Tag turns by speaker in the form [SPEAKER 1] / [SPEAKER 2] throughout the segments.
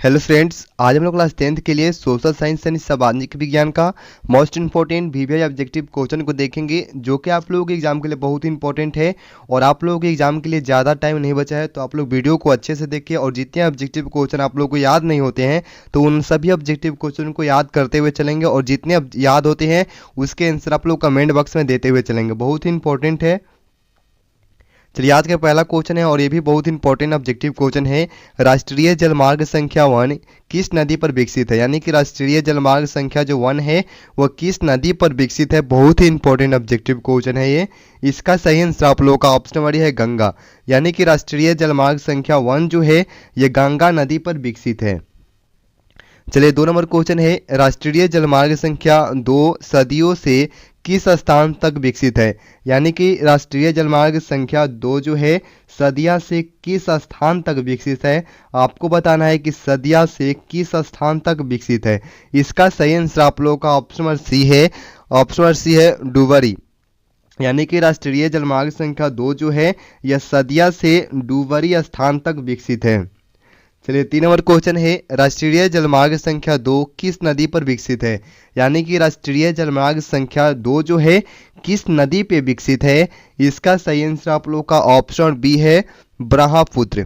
[SPEAKER 1] Hello friends, आज हम लोग क्लास 10th के लिए सोशल साइंस यानी सामाजिक विज्ञान का most important VVI objective question को देखेंगे, जो कि आप लोगों के एग्जाम के लिए बहुत ही इंपॉर्टेंट है। और आप लोगों के एग्जाम के लिए ज़्यादा टाइम नहीं बचा है, तो आप लोग वीडियो को अच्छे से देखिए। और जितने ऑब्जेक्टिव क्वेश्चन आप लोगों को याद नहीं होते हैं, तो उन सभी ऑब्जेक्टिव क्वेश्चन को याद करते हुए चलेंगे, और जितने याद होते हैं उसके आंसर आप लोग कमेंट बॉक्स में देते हुए चलेंगे। बहुत ही इंपॉर्टेंट है। चलिए, आज का पहला क्वेश्चन है और ये भी बहुत इंपॉर्टेंट ऑब्जेक्टिव क्वेश्चन है। राष्ट्रीय जलमार्ग संख्या 1 किस नदी पर विकसित है? यानी कि राष्ट्रीय जलमार्ग संख्या जो 1 है वह किस नदी पर विकसित है? बहुत ही इंपॉर्टेंट ऑब्जेक्टिव क्वेश्चन है ये। इसका सही आंसर आप लोगों का ऑप्शन नंबर है गंगा। यानी कि राष्ट्रीय जलमार्ग संख्या 1 जो है ये गंगा नदी पर विकसित है। चलिए, 2 नंबर क्वेश्चन है, राष्ट्रीय जलमार्ग संख्या 2 सदियों से किस स्थान तक विकसित है? यानी कि राष्ट्रीय जलमार्ग संख्या 2 जो है सदिया से किस स्थान तक विकसित है? आपको बताना है कि सदिया से किस स्थान तक विकसित है। इसका सही आंसर आप लोगों का ऑप्शन नंबर सी है। ऑप्शन नंबर सी है डुबरी। यानी कि राष्ट्रीय जलमार्ग संख्या 2 जो है यह सदिया से डुबरी स्थान तक विकसित है। चलिए, 3 नंबर क्वेश्चन है, राष्ट्रीय जलमार्ग संख्या 2 किस नदी पर विकसित है? यानी कि राष्ट्रीय जलमार्ग संख्या 2 जो है किस नदी पे विकसित है? इसका सही आंसर आप लोग का ऑप्शन बी है ब्रह्मपुत्र।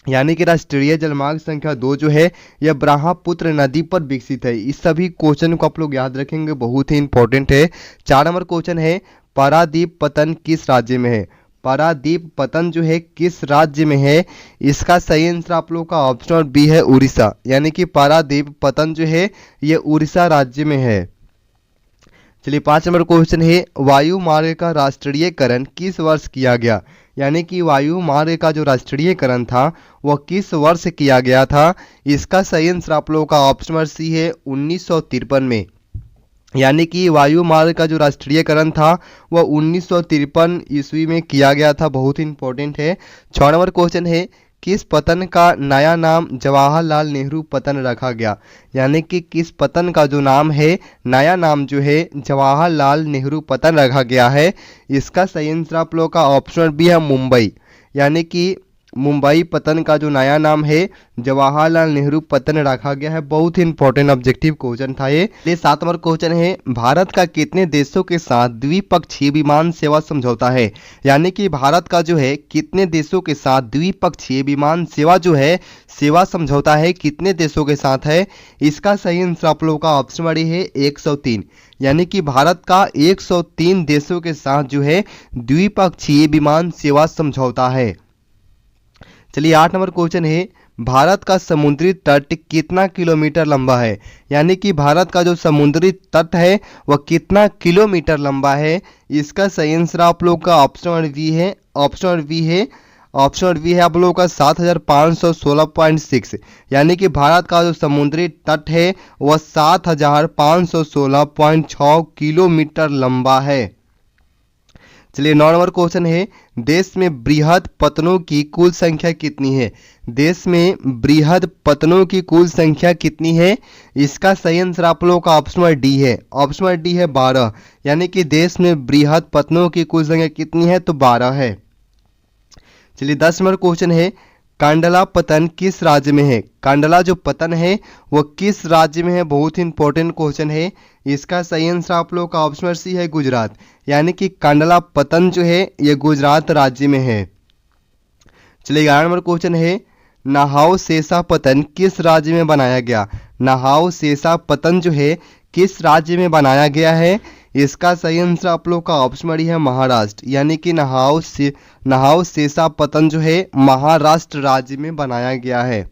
[SPEAKER 1] यानी कि राष्ट्रीय जलमार्ग संख्या 2 जो है यह ब्रह्मपुत्र नदी पर विकसित है। इस सभी क्वेश्चन को आप लोग याद रखेंगे, बहुत ही इंपॉर्टेंट है। 4 नंबर क्वेश्चन है, पारादीप पतन किस राज्य में है? पारादीप पतन जो है किस राज्य में है? इसका सही आंसर आप लोगों का ऑप्शन बी है उड़ीसा। यानी कि पारादीप पतन जो है ये उड़ीसा राज्य में है। चलिए, 5 नंबर क्वेश्चन है, वायु मार्ग का राष्ट्रीयकरण किस वर्ष किया गया? यानी कि वायु मार्ग का जो राष्ट्रीयकरण था वह किस वर्ष किया गया था? इसका सही आंसर आप लोगों का ऑप्शन नंबर सी है 1953 में। यानी कि वायु मार्ग का जो राष्ट्रीयकरण था वह 1953 ईस्वी में किया गया था। बहुत ही इंपॉर्टेंट है। 6 नंबर क्वेश्चन है, किस पतन का नया नाम जवाहरलाल नेहरू पतन रखा गया? यानी कि किस पतन का जो नाम है नया नाम जो है जवाहरलाल नेहरू पतन रखा गया है? इसका सही आंसर आप लोगों का ऑप्शन बी है मुंबई। यानी कि मुंबई पतन का जो नया नाम है जवाहरलाल नेहरू पतन रखा गया है। बहुत ही इंपॉर्टेंट ऑब्जेक्टिव क्वेश्चन था ये। 7 नंबर क्वेश्चन है, भारत का कितने देशों के साथ द्विपक्षीय विमान सेवा समझौता है? यानी कि भारत का जो है कितने देशों के साथ द्विपक्षीय विमान सेवा जो है सेवा समझौता है, कितने देशों के साथ है? इसका सही आंसर आप लोगों का ऑप्शन नंबर है 103। यानी कि भारत का 103 देशों के साथ जो है द्विपक्षीय विमान सेवा समझौता है। चलिए, 8 नंबर क्वेश्चन है, भारत का समुद्री तट कितना किलोमीटर लंबा है? यानी कि भारत का जो समुद्री तट है वह कितना किलोमीटर लंबा है? इसका सही आंसर आप लोग का ऑप्शन वी है। ऑप्शन वी है। ऑप्शन वी है आप लोगों का 7516.6। यानी कि भारत का जो समुद्री तट है वह 7516.6 किलोमीटर लंबा है। चलिए, 9 नंबर क्वेश्चन है, देश में बृहद पतनों की कुल संख्या कितनी है? देश में बृहद पतनों की कुल संख्या कितनी है? इसका सही आंसर आप लोगों का ऑप्शन नंबर डी है। ऑप्शन नंबर डी है 12। यानी कि देश में बृहद पतनों की कुल संख्या कितनी है? तो 12 है। चलिए, 10 नंबर क्वेश्चन है, कांडला पतन किस राज्य में है? कांडला जो पतन है वो किस राज्य में है? बहुत ही इंपॉर्टेंट क्वेश्चन है। इसका सही आंसर आप लोगों का ऑप्शन सी है गुजरात। यानी कि कांडला पतन जो है ये गुजरात राज्य में है। चलिए, 11 नंबर क्वेश्चन है, नहाओ शेषा पतन किस राज्य में बनाया गया? नहाओ शेषा पतन जो है किस राज्य में बनाया गया है? इसका सही आंसर आप लोग का ऑप्शन नंबर है महाराष्ट्र। यानी कि नहाओ शेषा पतन जो है महाराष्ट्र राज्य में बनाया गया है।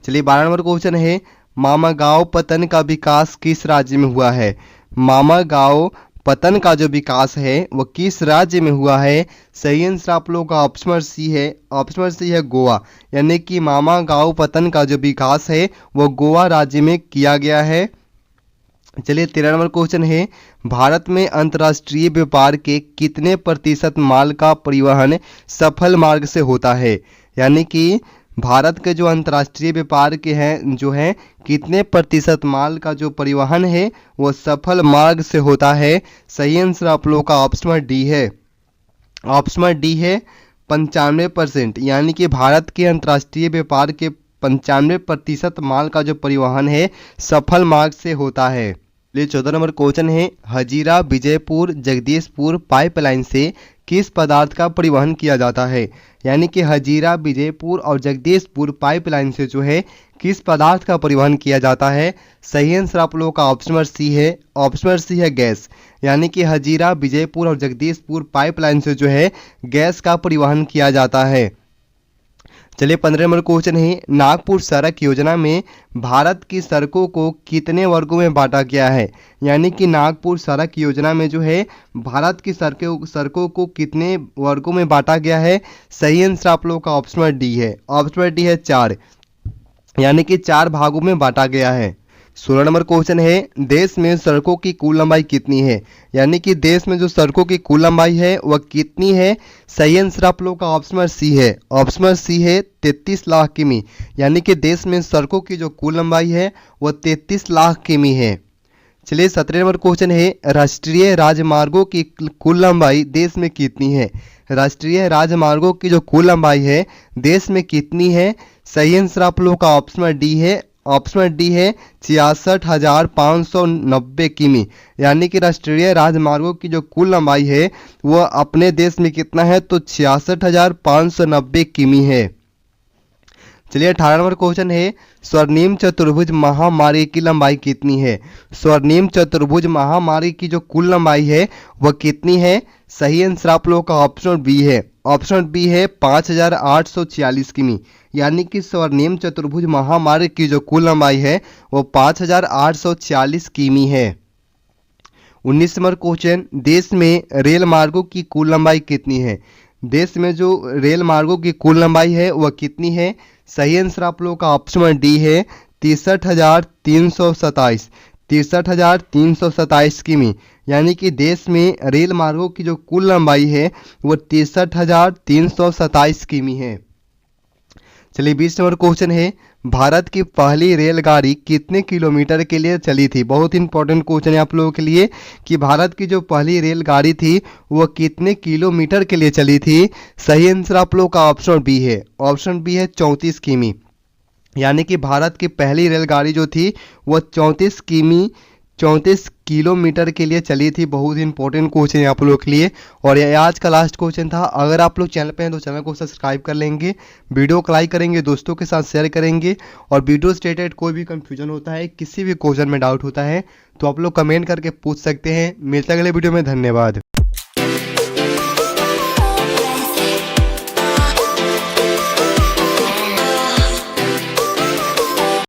[SPEAKER 1] चलिए, 12 नंबर क्वेश्चन है, मामागांव पतन का विकास किस राज्य में हुआ है? मामागांव पतन का जो विकास है वह किस राज्य में हुआ है? सही आंसर आप लोगों का ऑप्शन नंबर सी है। ऑप्शन नंबर सी है गोवा। यानी कि मामागांव पतन का जो विकास है वह गोवा राज्य में किया गया है। चलिए, 13 नंबर क्वेश्चन है, भारत में अंतर्राष्ट्रीय व्यापार के कितने प्रतिशत माल का परिवहन सफल मार्ग से होता है? यानी कि भारत के जो अंतर्राष्ट्रीय व्यापार के हैं जो है कितने प्रतिशत माल का जो परिवहन है वो सफल मार्ग से होता है? सही आंसर आप लोगों का ऑप्शन नंबर डी है। ऑप्शन नंबर डी है 95%। यानी कि भारत के अंतर्राष्ट्रीय व्यापार के 95% माल का जो परिवहन है सफल मार्ग से होता है। चलिए 14 नंबर क्वेश्चन है, हजीरा विजयपुर जगदीशपुर पाइपलाइन से किस पदार्थ का परिवहन किया जाता है? यानी कि हजीरा विजयपुर और जगदीशपुर पाइपलाइन से जो है किस पदार्थ का परिवहन किया जाता है? सही आंसर आप लोगों का ऑप्शन नंबर सी है। ऑप्शन नंबर सी है गैस। यानी कि हजीरा विजयपुर और जगदीशपुर पाइपलाइन से जो है गैस का परिवहन किया जाता है। चलिए 15 नंबर क्वेश्चन है, नागपुर सड़क योजना में भारत की सड़कों को कितने वर्गों में बांटा गया है? यानी कि नागपुर सड़क योजना में जो है भारत की सड़कों को कितने वर्गों में बांटा गया है? सही आंसर आप लोगों का ऑप्शन नंबर डी है। ऑप्शन नंबर डी है 4, यानी कि 4 भागों में बांटा गया है। 16 नंबर क्वेश्चन है, देश में सड़कों की कुल लंबाई कितनी है? यानी कि देश में जो सड़कों की कुल लंबाई है वह कितनी है? सही आंसर आप लोगों का ऑप्शन नंबर सी है। ऑप्शन नंबर सी है 33 लाख किमी। यानी कि देश में सड़कों की जो कुल लंबाई है वह 33 लाख किमी है। चलिए 17 नंबर क्वेश्चन है, राष्ट्रीय राजमार्गों की कुल लंबाई देश में कितनी है? राष्ट्रीय राजमार्गों की जो कुल लंबाई है देश में कितनी है? सही आंसर आप लोगों का ऑप्शन नंबर डी है। ऑप्शन नंबर डी है 66,590 किमी। यानी कि राष्ट्रीय राजमार्गों की जो कुल लंबाई है वह अपने देश में कितना है? तो 66,590 किमी है। चलिए 18 नंबर क्वेश्चन है, स्वर्णिम चतुर्भुज महामार्ग की लंबाई कितनी है? स्वर्णिम चतुर्भुज महामार्ग की जो कुल लंबाई है वह कितनी है? सही आंसर आप लोगों का ऑप्शन बी है। ऑप्शन बी है 5,846 किमी। यानी कि स्वर्णिम चतुर्भुज महामार्ग की जो कुल लंबाई है वो 5,846 किमी है। 19 नंबर क्वेश्चन, देश में रेल मार्गों की कुल लंबाई कितनी है? देश में जो रेल मार्गों की कुल लंबाई है वह कितनी है? सही आंसर आप लोगों का ऑप्शन नंबर डी है 63,327। 63,327 किमी। यानी कि देश में रेल मार्गों की जो कुल लंबाई है वो 63,327 किमी है। चलिए 20 नंबर क्वेश्चन है, भारत की पहली रेलगाड़ी कितने किलोमीटर के लिए चली थी? बहुत इंपॉर्टेंट क्वेश्चन है आप लोगों के लिए कि भारत की जो पहली रेलगाड़ी थी वह कितने किलोमीटर के लिए चली थी? सही आंसर आप लोगों का ऑप्शन बी है। ऑप्शन बी है 34 किमी। यानी कि भारत की पहली रेलगाड़ी जो थी वह 34 किलोमीटर के लिए चली थी। बहुत इंपॉर्टेंट क्वेश्चन है आप लोगों के लिए। और ये आज का लास्ट क्वेश्चन था। अगर आप लोग चैनल पे हैं तो चैनल को सब्सक्राइब कर लेंगे, वीडियो को लाइक करेंगे, दोस्तों के साथ शेयर करेंगे। और वीडियो से रिलेटेड कोई भी कंफ्यूजन होता है, किसी भी क्वेश्चन में डाउट होता है तो आप लोग कमेंट करके पूछ सकते हैं। मिलते हैं अगले वीडियो में। धन्यवाद।